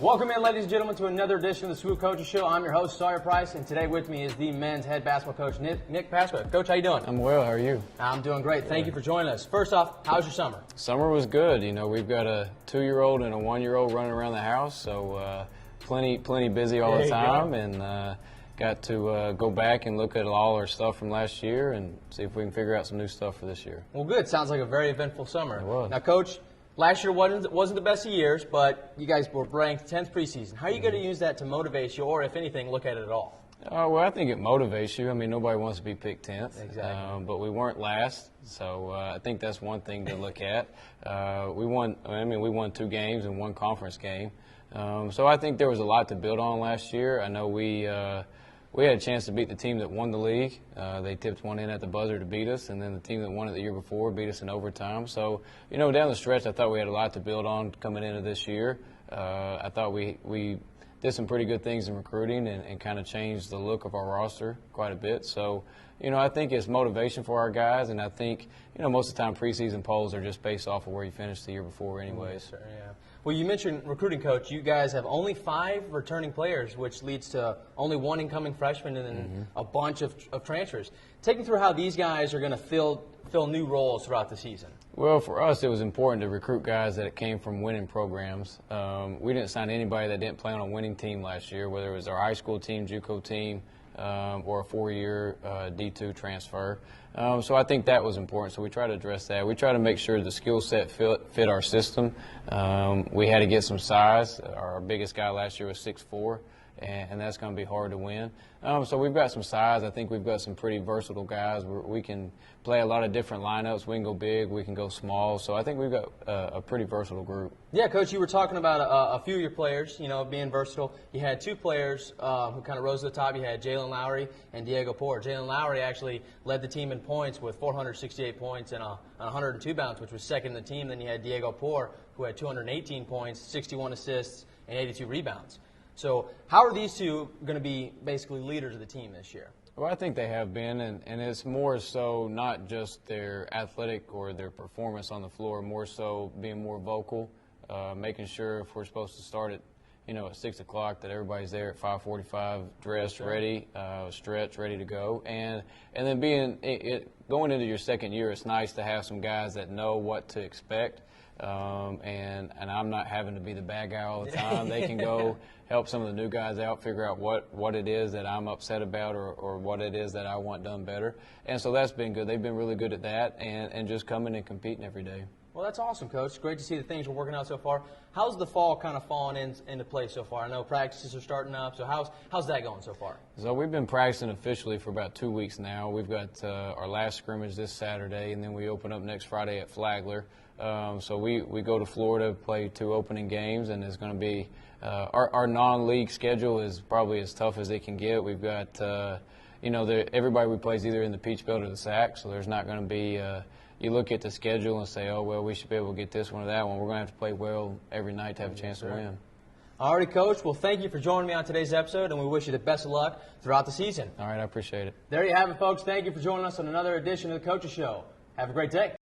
Welcome in, ladies and gentlemen, to another edition of the SWU Coaches Show. I'm your host, Sawyer Price, and today with me is the men's head basketball coach, Nick Pasqua. Coach, how you doing? I'm well. How are you? I'm doing great. Thank you for joining us. First off, how's your summer? Summer was good. You know, we've got a 2-year-old and a 1-year-old running around the house, so plenty busy all the time, and got to go back and look at all our stuff from last year and see if we can figure out some new stuff for this year. Well, good. Sounds like a very eventful summer. It was. Now, Coach, last year wasn't the best of years, but you guys were ranked 10th preseason. How are you going to use that to motivate you, or if anything, look at it at all? Well, I think it motivates you. I mean, nobody wants to be picked 10th. Exactly. But we weren't last, so I think that's one thing to look at. We won 2 games and 1 conference game. So I think there was a lot to build on last year. I know we had a chance to beat the team that won the league. They tipped one in at the buzzer to beat us, and then the team that won it the year before beat us in overtime. So, you know, down the stretch, I thought we had a lot to build on coming into this year. I thought we did some pretty good things in recruiting and kind of changed the look of our roster quite a bit. So, you know, I think it's motivation for our guys, and I think, you know, most of the time preseason polls are just based off of where you finished the year before anyways. Sure, yeah. Well, you mentioned recruiting, Coach. You guys have only 5 returning players, which leads to only 1 incoming freshman and then a bunch of transfers. Take me through how these guys are going to fill new roles throughout the season. Well, for us, it was important to recruit guys that came from winning programs. We didn't sign anybody that didn't play on a winning team last year, whether it was our high school team, JUCO team, or a 4-year D2 transfer. So I think that was important. So we try to address that. We try to make sure the skill set fit our system. We had to get some size. Our biggest guy last year was 6'4", and that's going to be hard to win. So we've got some size. I think we've got some pretty versatile guys. We can play a lot of different lineups. We can go big. We can go small. So I think we've got a pretty versatile group. Yeah, Coach, you were talking about a few of your players, you know, being versatile. You had 2 players who kind of rose to the top. You had Jalen Lowry and Diego Poor. Jalen Lowry actually led the team in points with 468 points and 102 bounce, which was second in the team. Then you had Diego Poor, who had 218 points, 61 assists, and 82 rebounds. So how are these 2 going to be basically leaders of the team this year? Well, I think they have been, and it's more so not just their athletic or their performance on the floor, more so being more vocal, making sure if we're supposed to start at 6 o'clock that everybody's there at 5:45, dressed, ready, stretched, ready to go, and then going into your second year, it's nice to have some guys that know what to expect. And I'm not having to be the bad guy all the time. They can go help some of the new guys out, figure out what it is that I'm upset about or what it is that I want done better. And so that's been good. They've been really good at that and just coming and competing every day. Well, that's awesome, Coach. Great to see that things are working out so far. How's the fall kind of falling into place so far? I know practices are starting up, so how's that going so far? So we've been practicing officially for about 2 weeks now. We've got our last scrimmage this Saturday, and then we open up next Friday at Flagler. So we go to Florida, play 2 opening games, and it's going to be our non-league schedule is probably as tough as it can get. We've got everybody we play is either in the Peach Belt or the SAC, so there's not going to be you look at the schedule and say, oh, well, we should be able to get this one or that one. We're going to have to play well every night to have a chance to win. All right, Coach. Well, thank you for joining me on today's episode, and we wish you the best of luck throughout the season. All right, I appreciate it. There you have it, folks. Thank you for joining us on another edition of the Coaches Show. Have a great day.